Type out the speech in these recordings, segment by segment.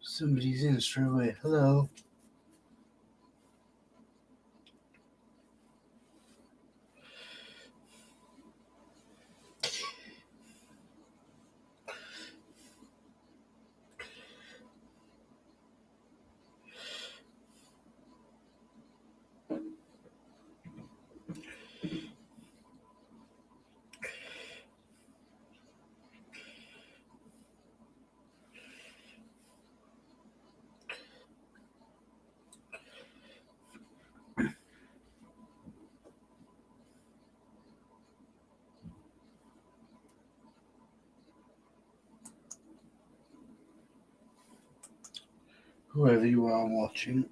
Somebody's in straight away. Hello. Whoever you are watching.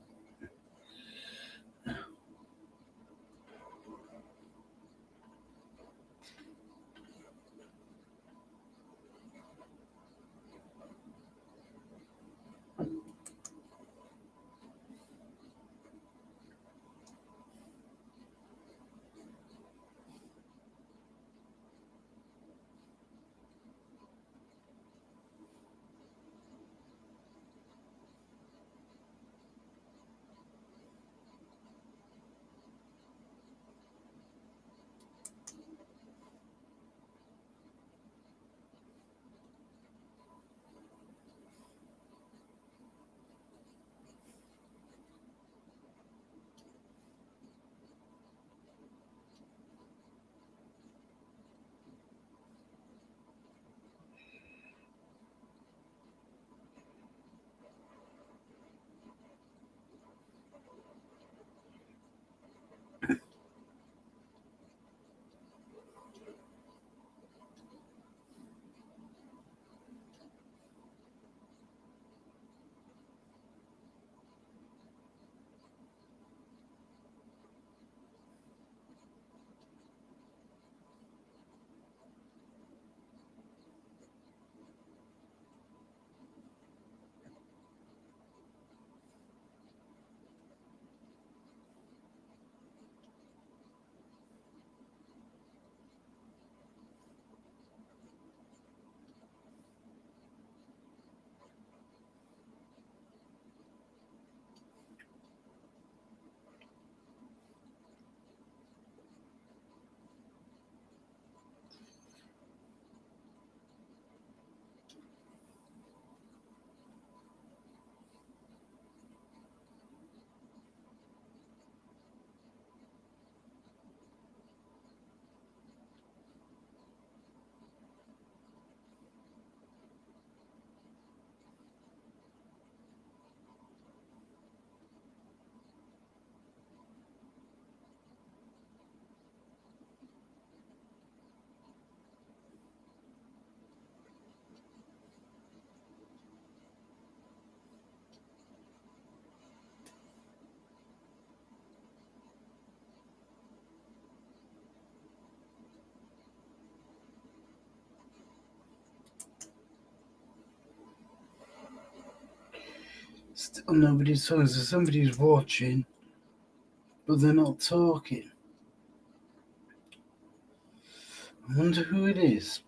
Still nobody's talking, so somebody's watching, but they're not talking. I wonder who it is.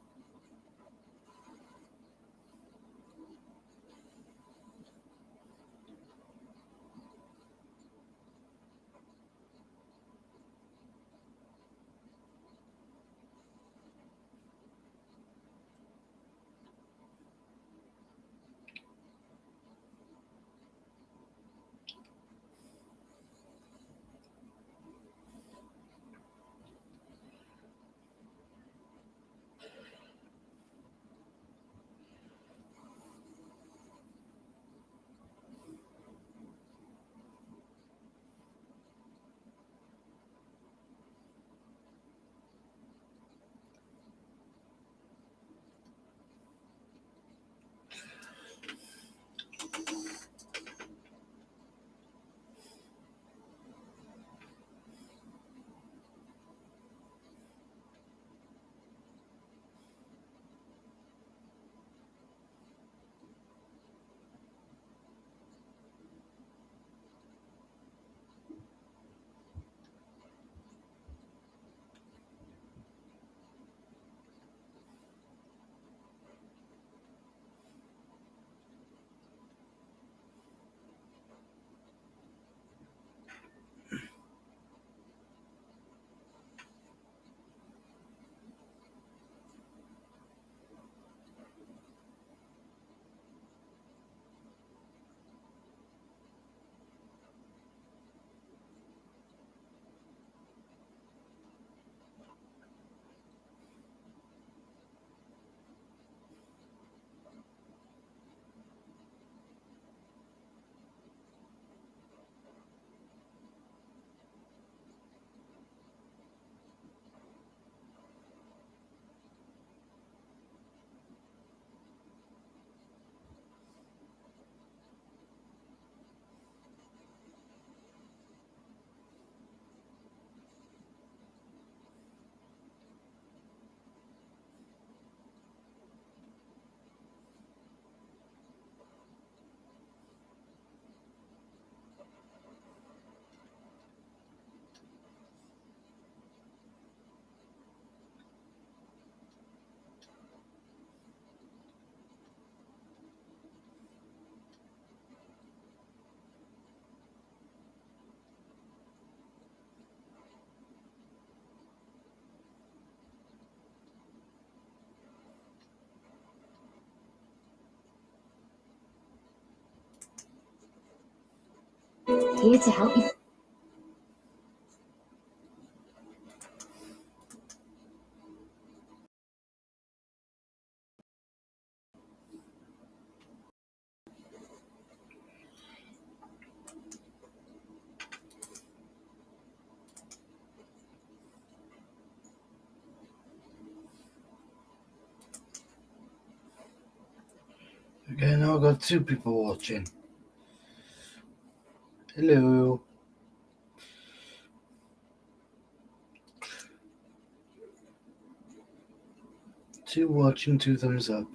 here to help you. Okay, now I've got 2 people watching. Hello. Two watching, 2 thumbs up.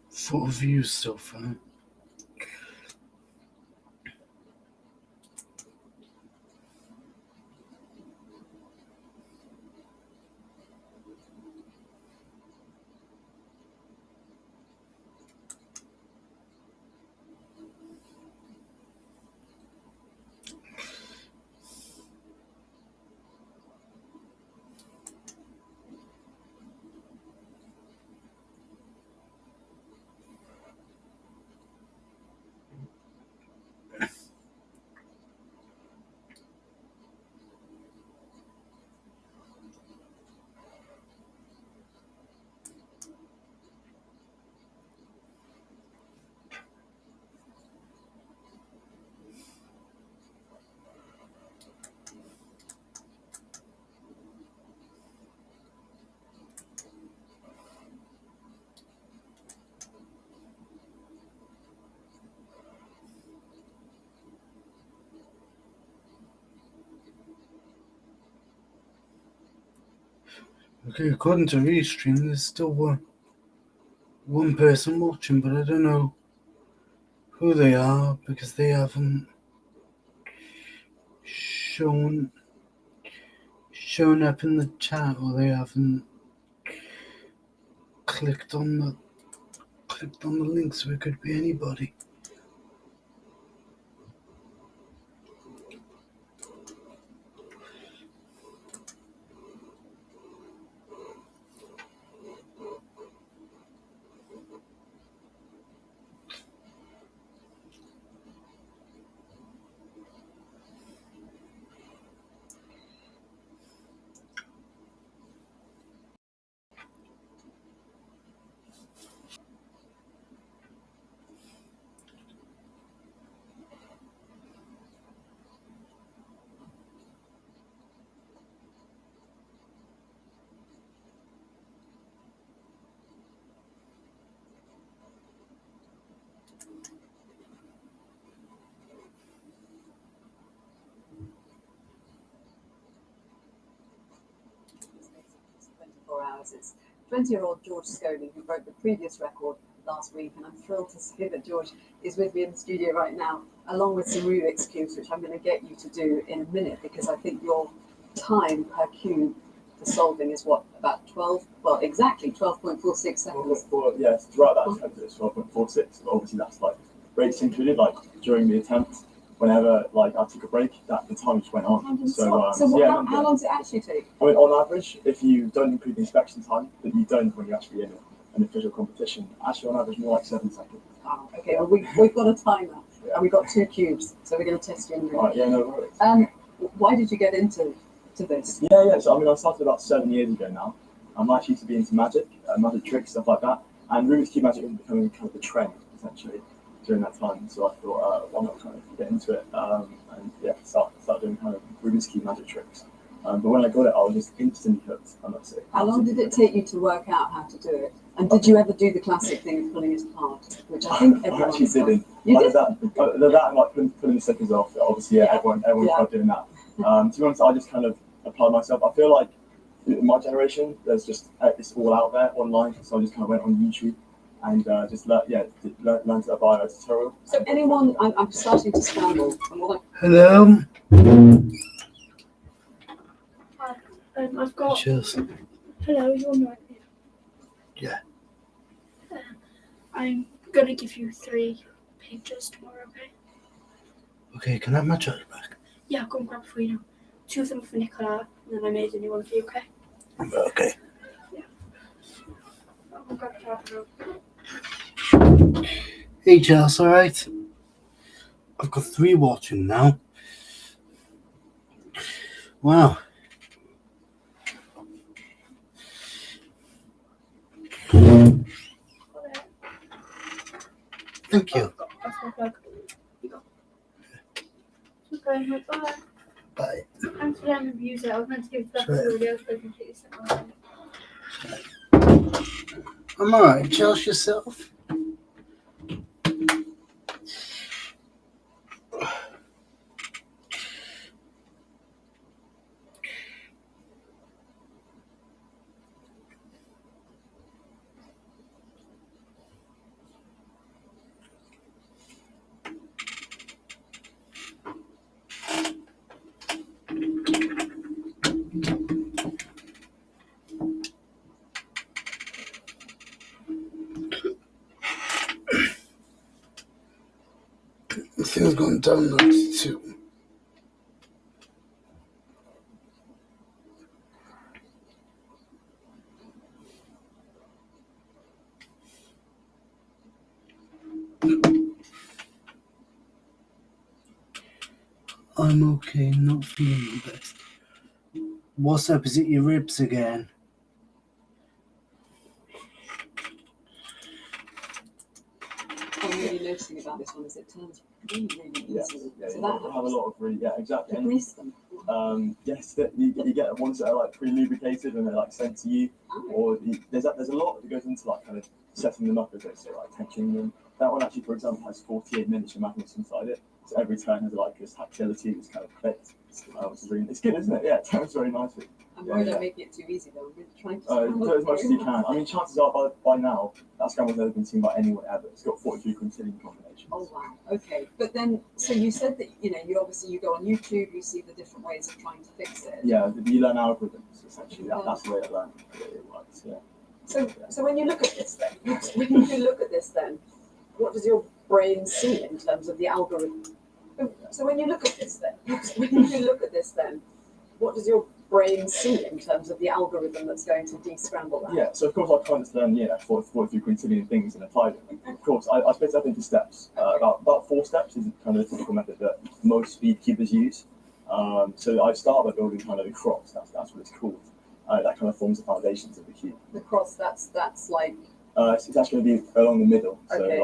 Four views so far. Okay, according to Restream, there's still one person watching, but I don't know who they are because they haven't shown up in the chat, or they haven't clicked on the link, so it could be anybody. Hours. It's 20-year-old George Scoley who broke the previous record last week, and I'm thrilled to say that George is with me in the studio right now, along with some Rubik's cubes, which I'm going to get you to do in a minute, because I think your time per cube for solving is what, about 12? Well, exactly 12.46 seconds. Yeah, it's right at that attempt, it's 12.46. But obviously, that's like breaks included. Like during the attempt, whenever like I took a break, that the time just went on. How long does it actually take? I mean, on average, if you don't include the inspection time, that you don't when you're actually in an official competition, actually on average more like 7 seconds. Oh, okay. Well, we've got a timer, and we've got 2 cubes, so we're going to test you in a minute. Right, yeah, no worries. Why did you get into this? Yeah. So I mean, I started about 7 years ago now. I'm actually used to be into magic, magic tricks, stuff like that, and Rubik's Cube magic was becoming kind of the trend essentially during that time. So I thought, why not kind of get into it and start doing kind of Rubik's Cube magic tricks. But when I got it, I was just instantly hooked. I must say. How long did it take you to work out how to do it? And did you ever do the classic thing of pulling it apart, which I think everyone actually didn't. You did that and like pulling the stickers off. Obviously, everyone tried doing that. To be honest, I just kind of applied myself. I feel like in my generation, there's just it's all out there online. So I just kind of went on YouTube and just learned a bio tutorial. So anyone, I'm starting to scramble. Hello. I've got. Cheers. Hello, you're on the right here. Yeah. I'm gonna give you 3 pictures tomorrow, okay? Okay, can I have my charger back? Yeah, I'll go and grab it for you now. 2 of them for Nicola, and then I made a new one for you, okay? Okay. Yeah. I'll go grab the charger now. Hey, Charles, alright? I've got 3 watching now. Wow. Thank you. That's my plug. You go. Okay, bye. Bye. Thanks for letting me use it. I was meant to give that to somebody else, but I completely sent I'm alright. Charles, yourself? This thing's gone down now to 2. I'm okay, not feeling the best. What's up? Is it your ribs again? What I'm really noticing about this one is it turns really easily. Yeah, so you that have a lot of exactly. grease them. Yes, you get ones that are like pre-lubricated and they're like sent to you, or there's a lot that goes into like kind of setting them up, as they say, like tensioning them. That one actually, for example, has 48 miniature magnets inside it, so every turn has like this tactility that's kind of clicked. It's good, isn't it? Yeah, it turns very nicely. I'm worried I'm making it too easy though. I'm really trying to do as much as you can. I mean, chances are by now that scramble's never been seen by anyone ever. It's got 43 quintillion combinations. Oh wow. Okay, but then so you said that you go on YouTube, you see the different ways of trying to fix it. Yeah, you learn algorithms essentially. That's the way I learn it works. Yeah. So when you look at this then, what does your brain see in terms of the algorithm? So when you look at this then, what does your brain see in terms of the algorithm that's going to de-scramble that? Yeah, so of course I can't learn 43 quintillion things and apply them. Of course, I split it up into steps. About 4 steps is kind of the typical method that most speed cubers use. So I start by building kind of a cross. That's what it's called. That kind of forms the foundations of the cube. The cross, that's like. It's actually going to be along the middle. So okay.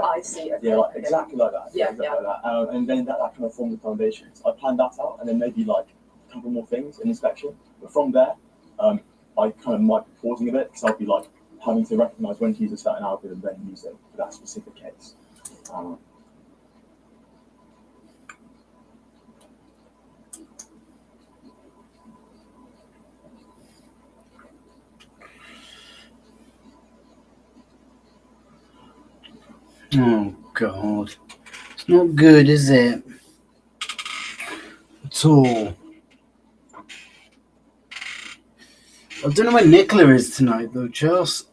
I see. Okay. Yeah, exactly like that. Yeah, exactly like that. And then that kind of forms the foundations. I plan that out, and then maybe like a couple more things in inspection. But from there, I kind of might be pausing a bit because I'll be like having to recognize when to use a certain algorithm, then use it for that specific case. Oh God, it's not good, is it? At all. I don't know where Nicola is tonight, though, Charles.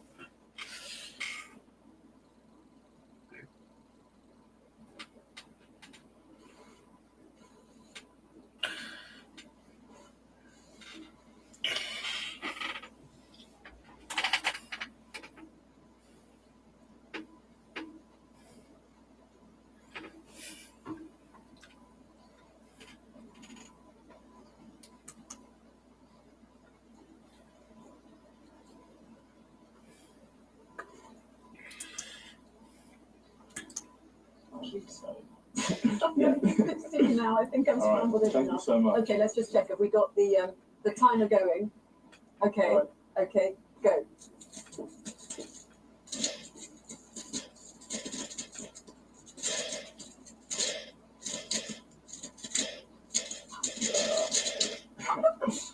So, Yeah. See now, I think I'm all right. scrambled it Thank you enough. so much. Okay, let's just check. Have we got the timer going? Okay. All right. Okay, go.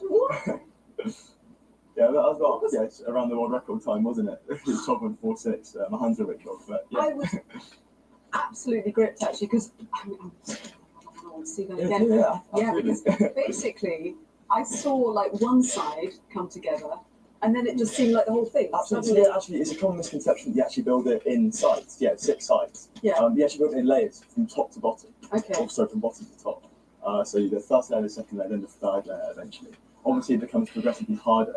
What? Yeah, that was about it's around the world record time, wasn't it? It was 12.46. My hands are a bit cold, but yeah. I was absolutely gripped actually because I want to see that Yeah, again. yeah, Yeah, absolutely. because basically I saw like one side come together and then it just seemed like the whole thing. Absolutely. suddenly- Yeah, actually, it's a common misconception that you actually build it in sides. Yeah, 6 sides. Yeah. You actually build it in layers from top to bottom, Okay. also from bottom to top. So the first layer, the second layer, then the third layer eventually. Obviously, it becomes progressively harder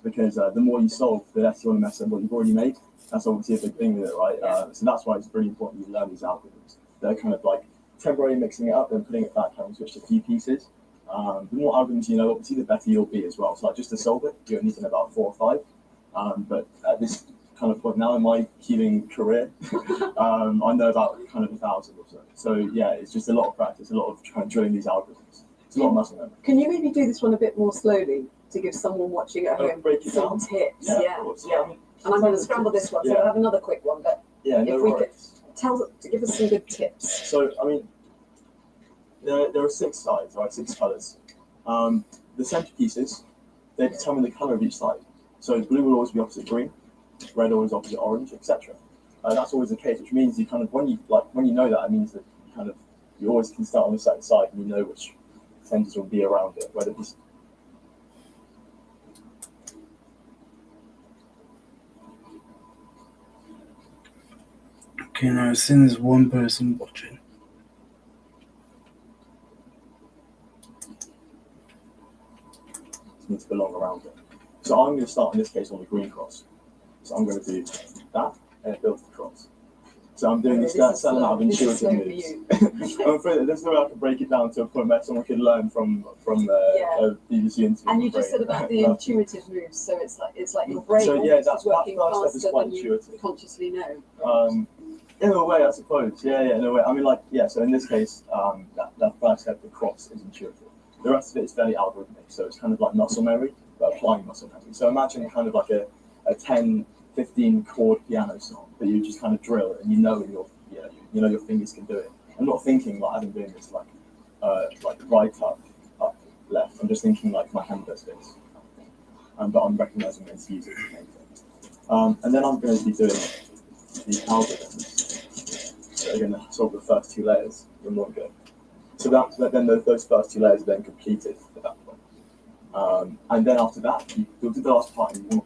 because the more you solve, the less you want to mess up what you've already made. That's obviously a big thing with it, right? So that's why it's really important you learn these algorithms. They're kind of like temporarily mixing it up and putting it back and switch to a few pieces. The more algorithms you know, obviously, the better you'll be as well. So like just to solve it, you only need to know about 4 or 5. But at this kind of point now in my queuing career, I know about kind of 1,000 or so. So yeah, it's just a lot of practice, a lot of kind of drilling these algorithms. It's a lot of muscle memory. Can you maybe do this one a bit more slowly to give someone watching at home Break it some down. tips? Yeah, of course. Yeah. And I'm going to scramble this one, so I'll have another quick one. But Yeah, if no we worries. give us some good tips. So, I mean, there are 6 sides, right? 6 colors. The center pieces, they determine the color of each side. So blue will always be opposite green, red always opposite orange, etc. That's always the case, which means you kind of when you know that, it means that you always can start on a certain side and you know which centers will be around it, whether it's Okay, now as soon as one person watching. need to belong around it. So I'm going to start in this case on the green cross. So I'm going to do that and it builds the cross. So I'm doing this certain amount of intuitive moves. I'm afraid that there's no way I can break it down to a point where someone could learn from the BBC interview. And you just said about the intuitive moves, so it's like your brain So yeah, is working that first step is faster quite than you intuitive. consciously know. In a way, I suppose. Yeah, in a way. I mean, so in this case, that first step, the cross, is intuitive. The rest of it is fairly algorithmic, so it's kind of like muscle memory, but applying muscle memory. So imagine kind of like a 10, 15 chord piano song that you just kind of drill and you know your fingers can do it. I'm not thinking like I've been doing this like right up, left. I'm just thinking like my hand does this. But I'm recognizing it's using the main thing. And then I'm going to be doing the algorithms. So again, solve the first 2 layers in one go. So then those first 2 layers are then completed at that point. And then after that, you'll do the last part and you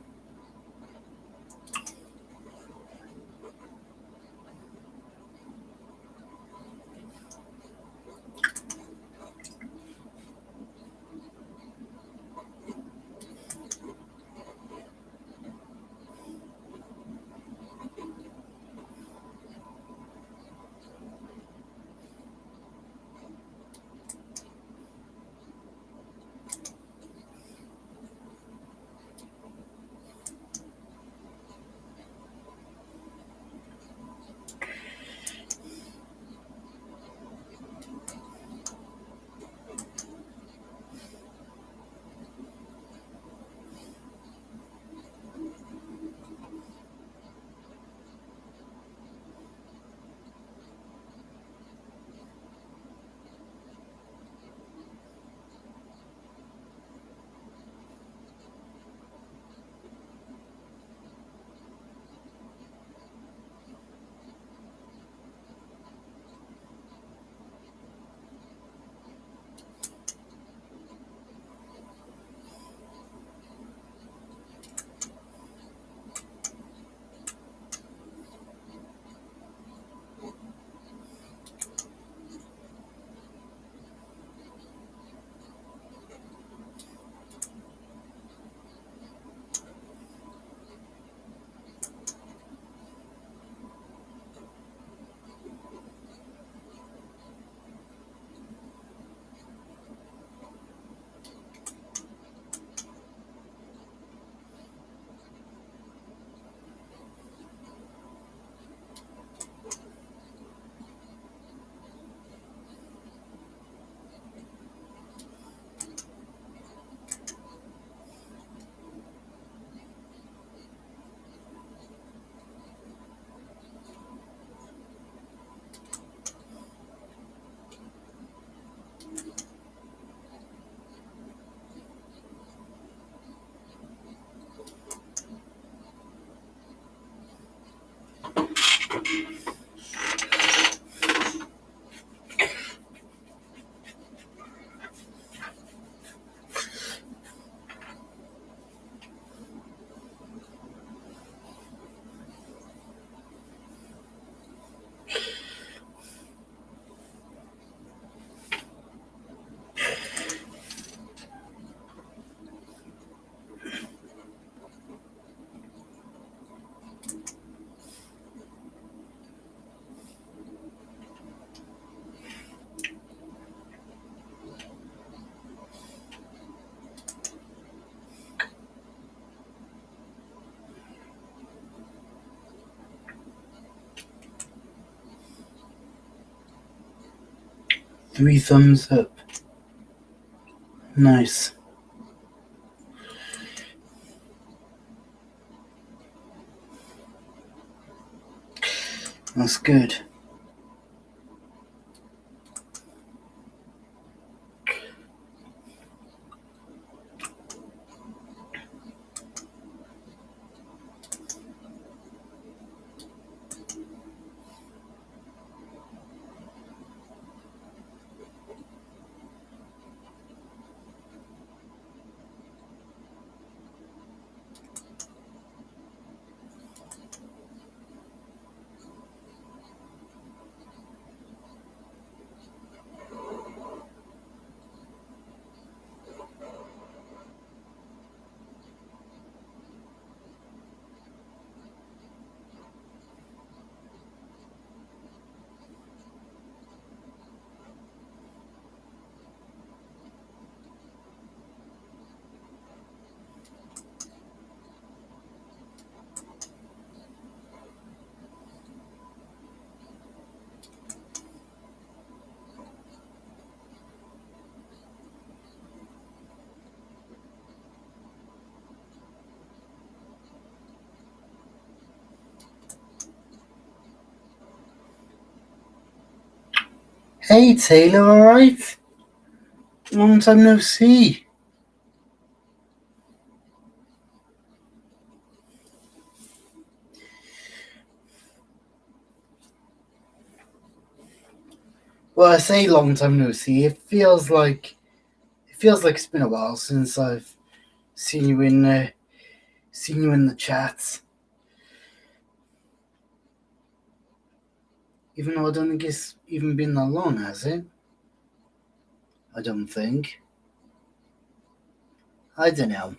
3 thumbs up. Nice. That's good. Hey Taylor, alright? Long time no see. Well, I say long time no see. It feels like it's been a while since I've seen you in the chats. Even though I don't think it's even been that long, has it? I don't think. I don't know.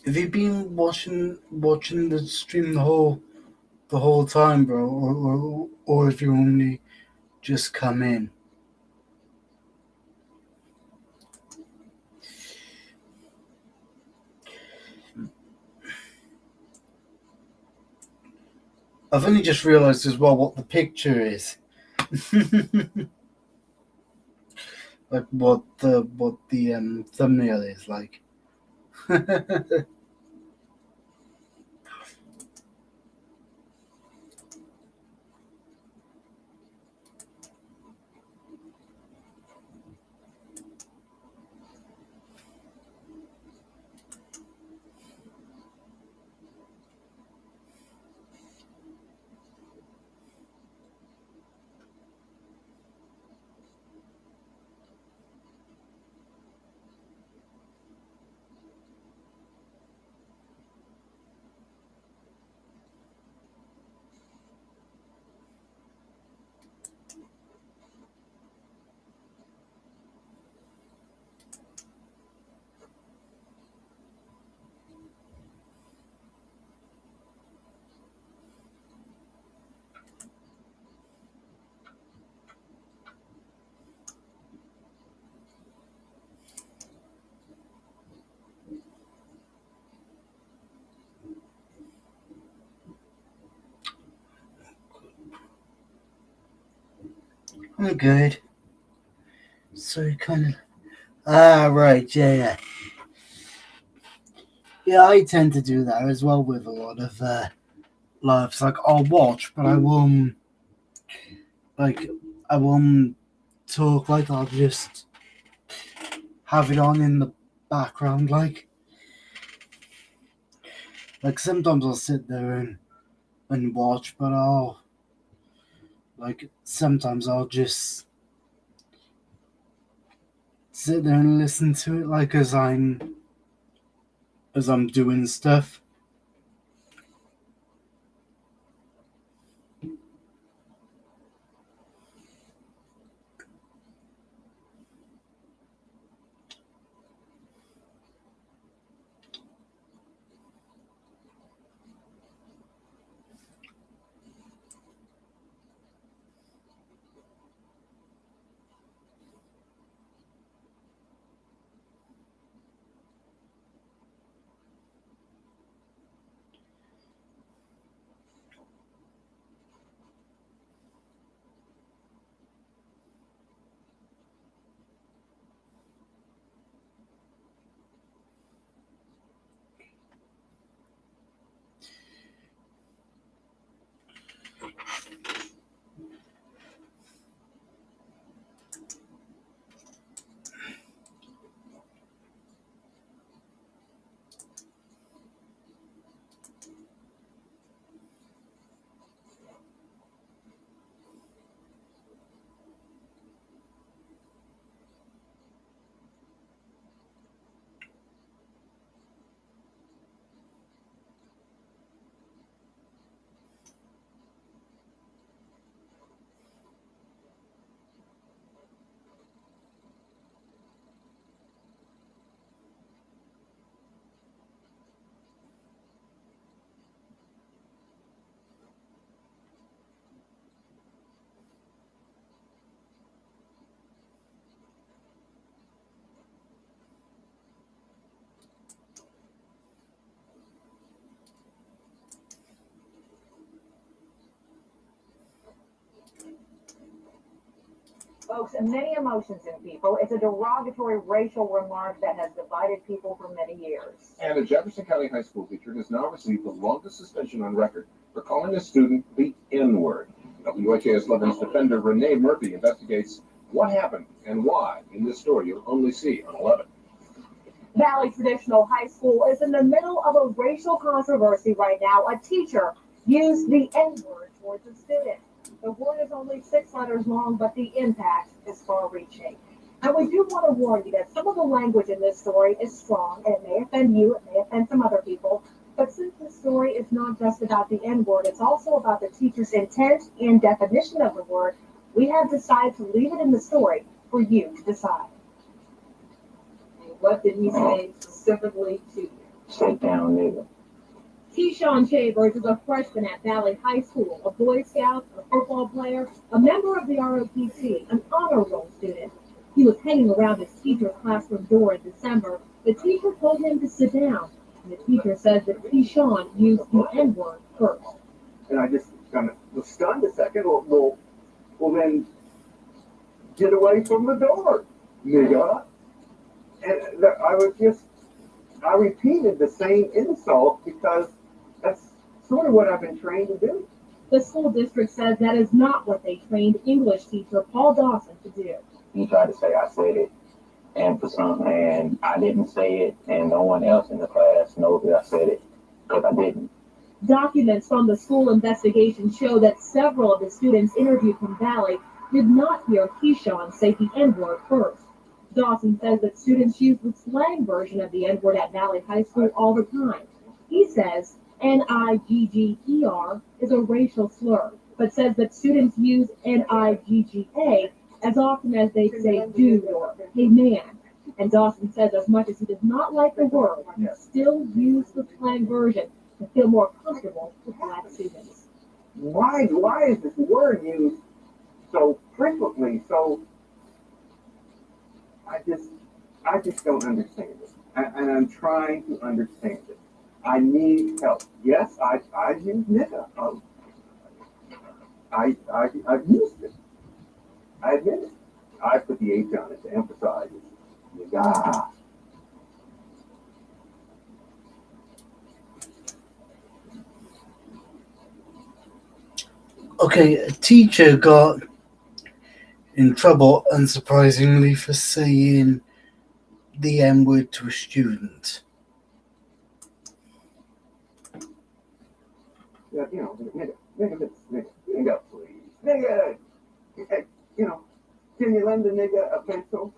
Have you been watching the stream the whole time, bro, or have you only just come in? I've only just realised as well what the picture is. Like what the thumbnail is like. I'm good. So kind of. Right, yeah. Yeah, I tend to do that as well with a lot of lives. Like I'll watch, but I won't like I won't talk like I'll just have it on in the background like sometimes I'll sit there and watch, but sometimes I'll just sit there and listen to it like as I'm doing stuff. Folks, many emotions in people. It's a derogatory racial remark that has divided people for many years. And a Jefferson County high school teacher has now received the longest suspension on record for calling a student the N-word. WHAS 11's defender Renee Murphy investigates what happened and why in this story you'll only see on 11. Valley Traditional High School is in the middle of a racial controversy right now. A teacher used the N-word towards a student. The word is only 6 letters long, but the impact is far-reaching. And we do want to warn you that some of the language in this story is strong, and it may offend you, it may offend some other people. But since the story is not just about the N-word, it's also about the teacher's intent and definition of the word, we have decided to leave it in the story for you to decide. What did he say specifically to you? Sit down, nigga. Keyshawn Chambers is a freshman at Valley High School, a Boy Scout, a football player, a member of the ROTC, an honor roll student. He was hanging around his teacher's classroom door in December. The teacher told him to sit down, and the teacher said that Keyshawn used the N-word first. And I just kind of was stunned a second. Well, then get away from the door, nigga. And I repeated the same insult because that's sort of what I've been trained to do. The school district says that is not what they trained English teacher Paul Dawson to do. He tried to say I said it, and for some, and I didn't say it, and no one else in the class knows that I said it because I didn't. Documents from the school investigation show that several of the students interviewed from Valley did not hear Keyshawn say the N-word first. Dawson says that students use the slang version of the N-word at Valley High School all the time. He says Nigger is a racial slur, but says that students use Nigga as often as they say dude or hey man. And Dawson says as much as he does not like the word, he still use the slang version to feel more comfortable with Black students. Why is this word used so frequently? So I just don't understand it, and I'm trying to understand it. I need help. Yes, I use nigga. I've used it. I admit it. I put the H on it to emphasize it. Nigga. Okay, a teacher got in trouble, unsurprisingly, for saying the N word to a student. Yeah, you know, nigga, please. Nigga, hey, you know, can you lend a nigga a pencil?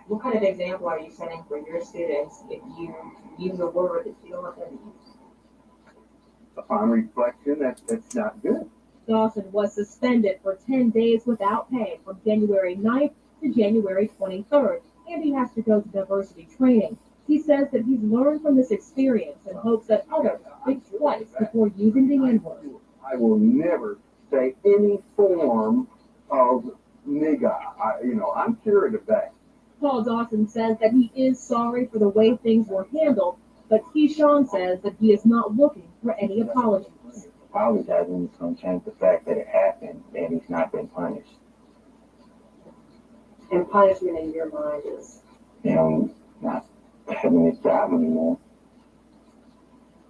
What kind of example are you setting for your students if you use a word that you don't want them to use? Upon reflection, that's not good. Dawson was suspended for 10 days without pay from January 9th to January 23rd, and he has to go to diversity training. He says that he's learned from this experience and hopes that others think twice before using the N-word. I will never say any form of nigga. I'm cured of that. Paul Dawson says that he is sorry for the way things were handled, but Keyshawn says that he is not looking for any apologies. Apologizing is going to change the fact that it happened and he's not been punished. And punishment in your mind is? Not having his job anymore.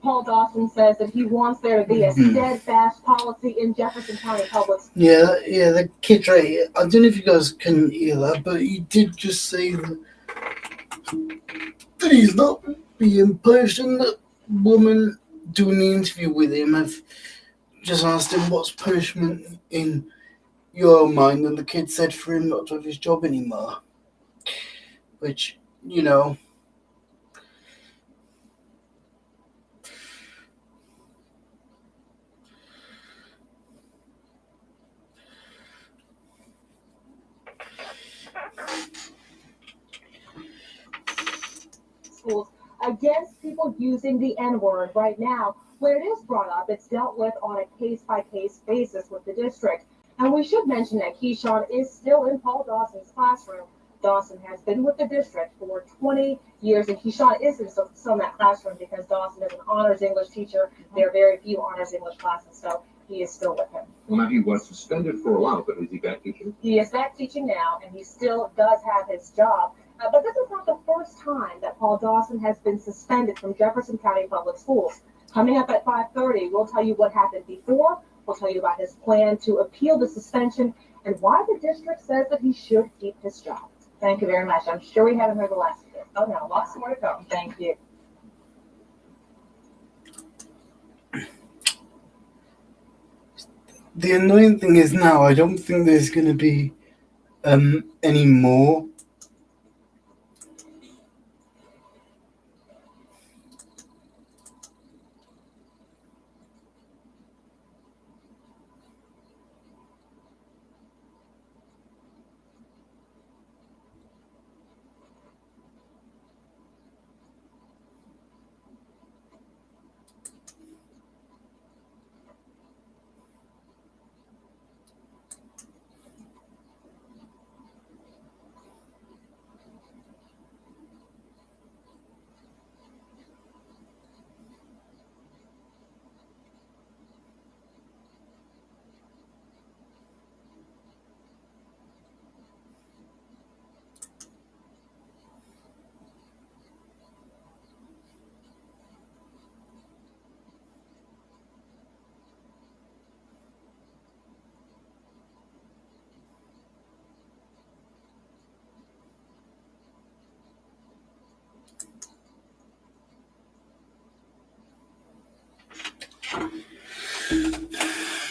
Paul Dawson says that he wants there to be a steadfast policy in Jefferson County Public Schools. Yeah, the kid right here. I don't know if you guys can hear that, but he did just say that he's not being punished, and the woman doing the interview with him have just asked him what's punishment in your mind, and the kid said for him not to have his job anymore. Which, schools against people using the N-word right now. When it is brought up, it's dealt with on a case-by-case basis with the district. And we should mention that Keyshawn is still in Paul Dawson's classroom. Dawson has been with the district for 20 years, and Keyshawn is still in that classroom because Dawson is an honors English teacher. There are very few honors English classes, so he is still with him. Well, now he was suspended for a while, but is he back teaching? He is back teaching now, and he still does have his job. But this is not the first time that Paul Dawson has been suspended from Jefferson County Public Schools. Coming up at 5:30, we'll tell you what happened before. We'll tell you about his plan to appeal the suspension and why the district says that he should keep his job. Thank you very much. I'm sure we haven't heard the last of it. Oh no, lots more to come. Thank you. the annoying thing is now I don't think there's going to be any more.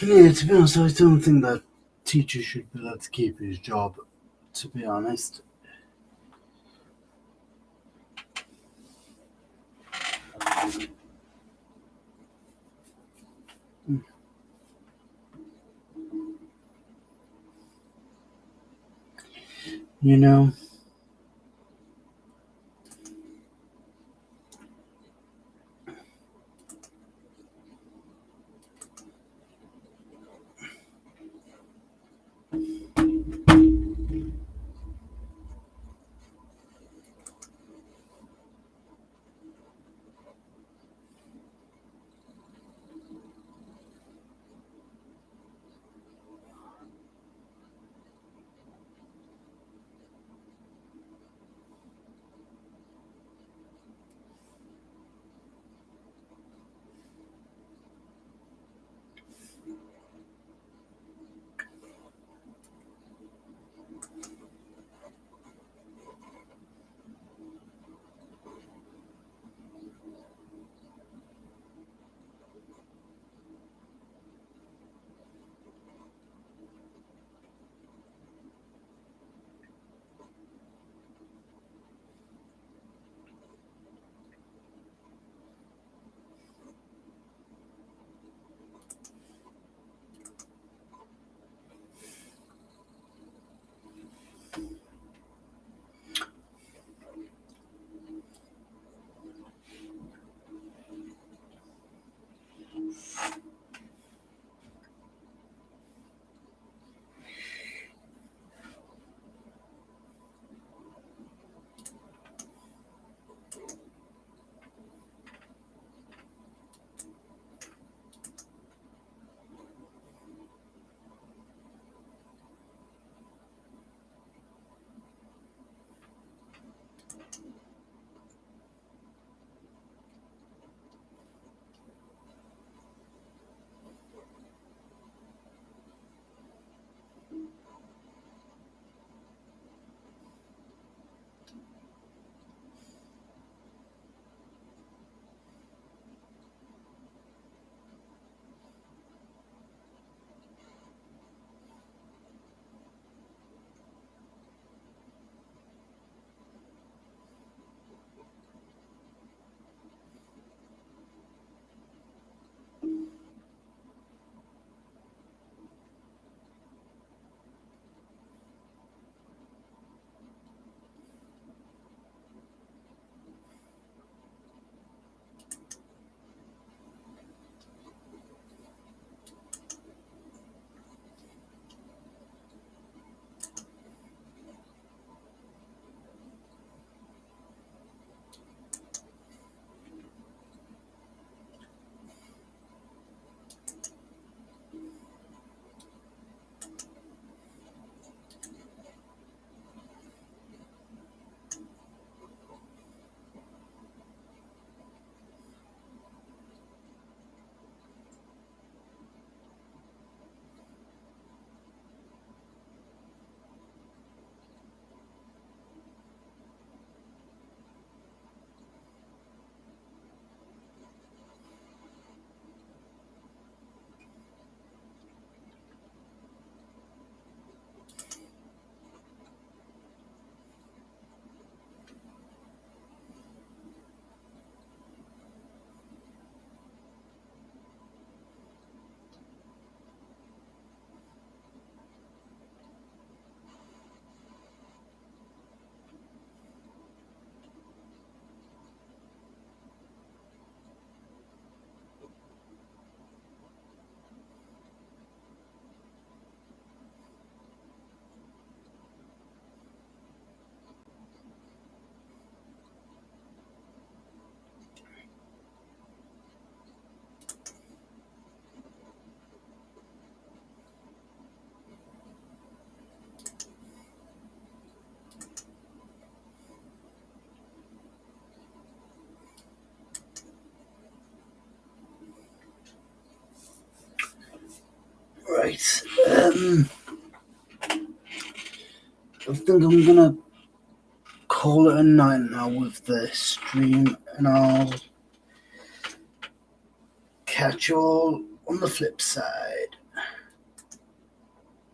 Yeah, to be honest, I don't think that teacher should be allowed to keep his job, to be honest. You know? Right. I think I'm gonna call it a night now with the stream, and I'll catch you all on the flip side.